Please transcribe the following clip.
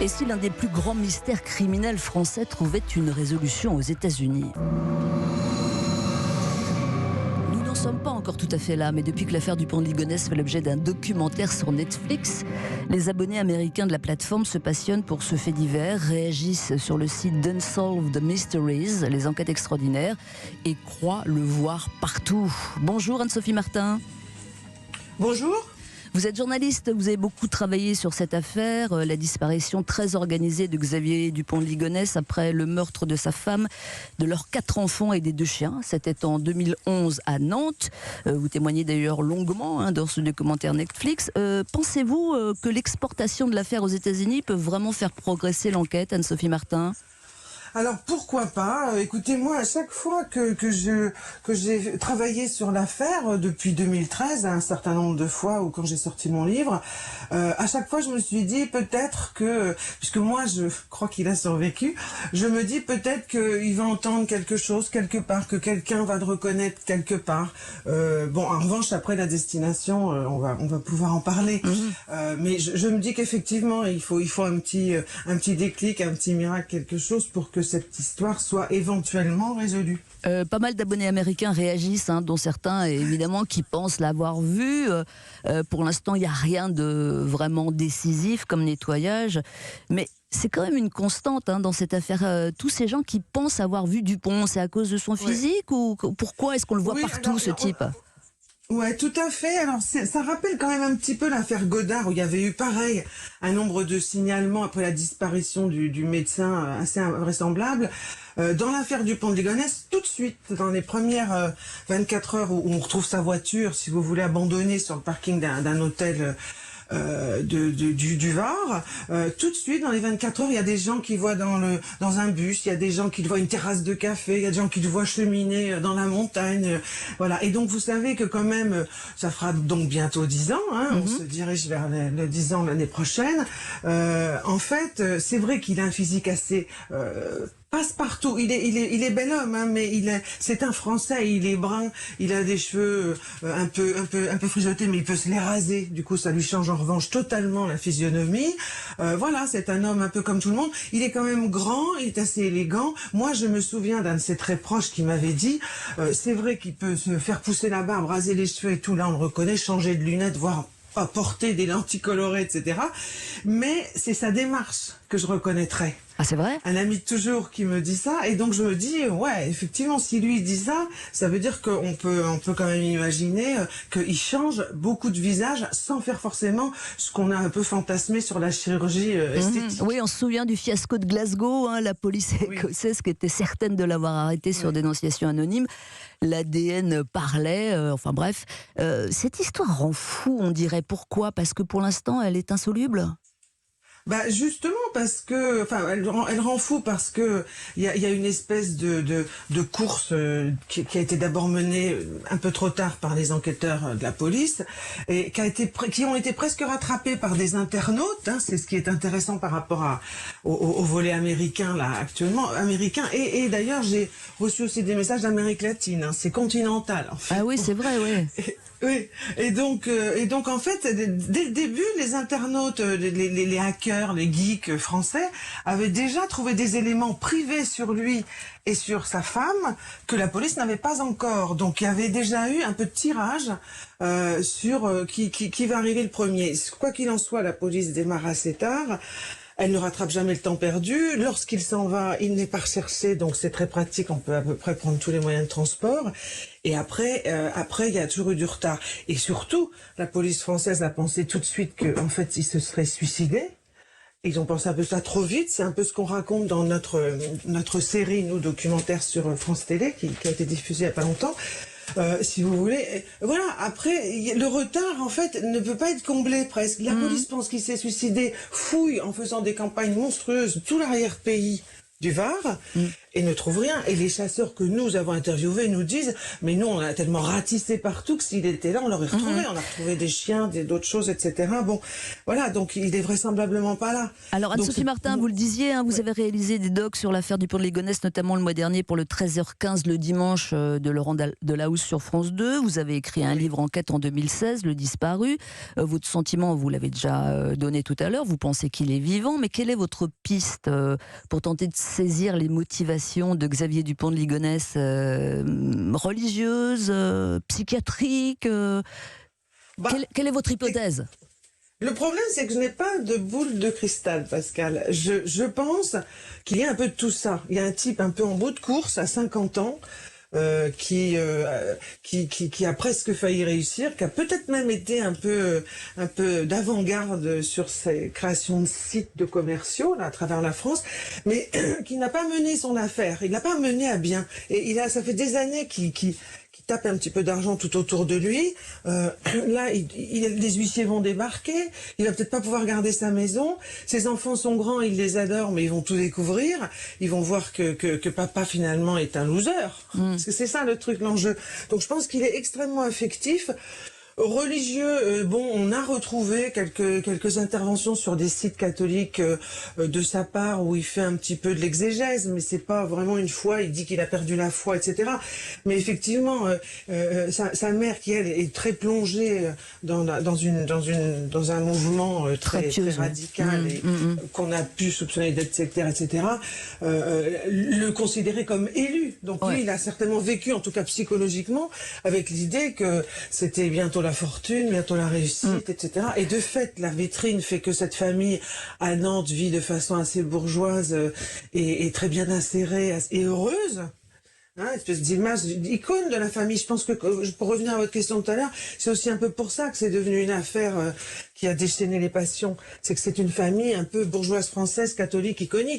Et si l'un des plus grands mystères criminels français trouvait une résolution aux États-Unis? Nous n'en sommes pas encore tout à fait là, mais depuis que l'affaire du pont de Ligonnès fait l'objet d'un documentaire sur Netflix, les abonnés américains de la plateforme se passionnent pour ce fait divers, réagissent sur le site d'Unsolved Mysteries, les enquêtes extraordinaires, et croient le voir partout. Bonjour Anne-Sophie Martin. Bonjour. Vous êtes journaliste, vous avez beaucoup travaillé sur cette affaire, la disparition très organisée de Xavier Dupont de Ligonnès après le meurtre de sa femme, de leurs 4 enfants et des 2 chiens. C'était en 2011 à Nantes. Vous témoignez d'ailleurs longuement dans ce documentaire Netflix. Pensez-vous que l'exportation de l'affaire aux États-Unis peut vraiment faire progresser l'enquête, Anne-Sophie Martin ? Alors pourquoi pas? Écoutez, moi à chaque fois que j'ai travaillé sur l'affaire depuis 2013, un certain nombre de fois, ou quand j'ai sorti mon livre, à chaque fois je me suis dit peut-être que, puisque moi je crois qu'il a survécu, je me dis peut-être qu'il va entendre quelque chose quelque part, que quelqu'un va le reconnaître quelque part. Bon, en revanche après la destination, on va pouvoir en parler. Mais je me dis qu'effectivement il faut un petit déclic, un petit miracle, quelque chose pour que cette histoire soit éventuellement résolue. Pas mal d'abonnés américains réagissent, dont certains évidemment qui pensent l'avoir vu. Pour l'instant, il n'y a rien de vraiment décisif comme nettoyage, mais c'est quand même une constante dans cette affaire. Tous ces gens qui pensent avoir vu Dupont, c'est à cause de son physique ou pourquoi est-ce qu'on le voit partout, ce type ? Ouais, tout à fait. Alors, ça rappelle quand même un petit peu l'affaire Godard, où il y avait eu pareil un nombre de signalements après la disparition du médecin assez invraisemblable. Dans l'affaire du pont de Ligonnès, tout de suite, dans les premières 24 heures où on retrouve sa voiture, si vous voulez, abandonnée sur le parking d'un hôtel du Var, tout de suite dans les 24 heures il y a des gens qui voient dans un bus, il y a des gens qui le voient une terrasse de café, il y a des gens qui le voient cheminer dans la montagne, voilà. Et donc vous savez que quand même ça fera donc bientôt 10 ans, on se dirige vers les 10 ans l'année prochaine. En fait c'est vrai qu'il a un physique assez passe-partout. Il est bel homme, mais c'est un Français. Il est brun. Il a des cheveux un peu frisottés, mais il peut se les raser. Du coup, ça lui change en revanche totalement la physionomie. Voilà, c'est un homme un peu comme tout le monde. Il est quand même grand. Il est assez élégant. Moi, je me souviens d'un de ses très proches qui m'avait dit, c'est vrai qu'il peut se faire pousser la barbe, raser les cheveux et tout. Là, on le reconnaît. Changer de lunettes, voire porter des lentilles colorées, etc. Mais c'est sa démarche que je reconnaîtrais. Ah, c'est vrai ? Un ami de toujours qui me dit ça, et donc je me dis, ouais, effectivement, si lui dit ça, ça veut dire qu'on peut quand même imaginer qu'il change beaucoup de visages sans faire forcément ce qu'on a un peu fantasmé sur la chirurgie esthétique. Oui, on se souvient du fiasco de Glasgow, la police écossaise qui était certaine de l'avoir arrêté sur dénonciation anonyme. L'ADN parlait, enfin bref. Cette histoire rend fou, on dirait. Pourquoi ? Parce que pour l'instant, elle est insoluble ? Bah justement parce que, enfin, elle rend fou parce que il y a une espèce de course qui a été d'abord menée un peu trop tard par les enquêteurs de la police et qui ont été presque rattrapés par des internautes. C'est ce qui est intéressant par rapport au volet américain là actuellement américain et d'ailleurs j'ai reçu aussi des messages d'Amérique latine. C'est continental. En fait. Ah oui, c'est vrai, oui. Oui, et donc en fait, dès le début, les internautes, les hackers, les geeks français avaient déjà trouvé des éléments privés sur lui et sur sa femme que la police n'avait pas encore. Donc il y avait déjà eu un peu de tirage sur qui va arriver le premier. Quoi qu'il en soit, la police démarre assez tard. Elle ne rattrape jamais le temps perdu. Lorsqu'il s'en va, il n'est pas recherché, donc c'est très pratique. On peut à peu près prendre tous les moyens de transport. Et après, il y a toujours eu du retard. Et surtout, la police française a pensé tout de suite qu'en fait, il se serait suicidé. Ils ont pensé un peu ça trop vite. C'est un peu ce qu'on raconte dans notre série, nous, documentaire sur France Télé, qui a été diffusée il n'y a pas longtemps. Si vous voulez, voilà. Après, le retard, en fait, ne peut pas être comblé presque. La police pense qu'il s'est suicidé, fouille en faisant des campagnes monstrueuses tout l'arrière-pays du Var, et ne trouvent rien. Et les chasseurs que nous avons interviewés nous disent, mais nous on a tellement ratissé partout que s'il était là, on l'aurait retrouvé. On a retrouvé des chiens, d'autres choses, etc. Bon, voilà, donc il est vraisemblablement pas là. Alors Anne-Sophie Martin, vous le disiez, hein, vous avez réalisé des docs sur l'affaire du pont de Ligonnès, notamment le mois dernier pour le 13h15 le dimanche de Laurent Delahousse sur France 2. Vous avez écrit un livre enquête en 2016, Le Disparu. Votre sentiment, vous l'avez déjà donné tout à l'heure, vous pensez qu'il est vivant, mais quelle est votre piste pour tenter de saisir les motivations de Xavier Dupont de Ligonnès, religieuse, psychiatrique quelle est votre hypothèse? Le problème, c'est que je n'ai pas de boule de cristal, Pascal. Je pense qu'il y a un peu de tout ça. Il y a un type un peu en bout de course, à 50 ans, qui a presque failli réussir, qui a peut-être même été un peu d'avant-garde sur ses créations de sites de commerciaux là, à travers la France, mais qui n'a pas mené son affaire. Il n'a pas mené à bien. Et ça fait des années qu'il tape un petit peu d'argent tout autour de lui. Là, les huissiers vont débarquer. Il va peut-être pas pouvoir garder sa maison. Ses enfants sont grands, il les adore, mais ils vont tout découvrir. Ils vont voir que papa finalement est un loser. Parce que c'est ça le truc, l'enjeu. Donc je pense qu'il est extrêmement affectif. Religieux, bon, on a retrouvé quelques interventions sur des sites catholiques de sa part où il fait un petit peu de l'exégèse, mais c'est pas vraiment une foi. Il dit qu'il a perdu la foi, etc. Mais effectivement, sa mère qui elle est très plongée dans un mouvement très radical et qu'on a pu soupçonner d'être sectaire, etc. Le considérer comme élu. Donc lui, il a certainement vécu, en tout cas psychologiquement, avec l'idée que c'était bientôt la fortune, bientôt la réussite, etc. Et de fait, la vitrine fait que cette famille à Nantes vit de façon assez bourgeoise et très bien insérée et heureuse. Hein, espèce d'image, d'icône de la famille. Je pense que, pour revenir à votre question tout à l'heure, c'est aussi un peu pour ça que c'est devenu une affaire qui a déchaîné les passions. C'est que c'est une famille un peu bourgeoise française, catholique, iconique.